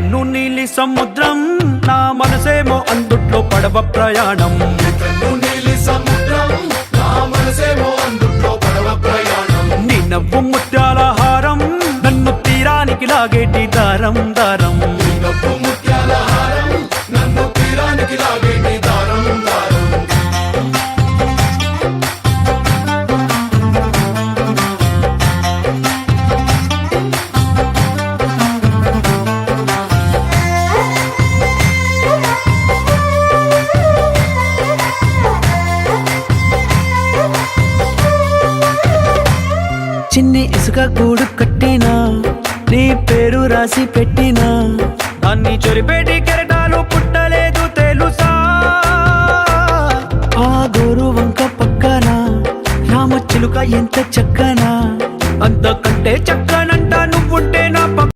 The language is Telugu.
కన్ను నీలి సముద్రం నా మనసేమో అందుట్లో పడవ ప్రయాణం నీ నవ్వు ముత్యాల హారం నన్ను తీరానికి లాగేటి దారం దారం చిన్ని ఇసుక గూడు కట్టినా నీ పేరు రాసి పెట్టినా దాన్ని చొరిపేటి కెరటాలు పుట్టలేదు తెలుసా ఆ గోరు వంక పక్కన రామచిలుక ఎంత చక్కనా అంతకంటే చక్కన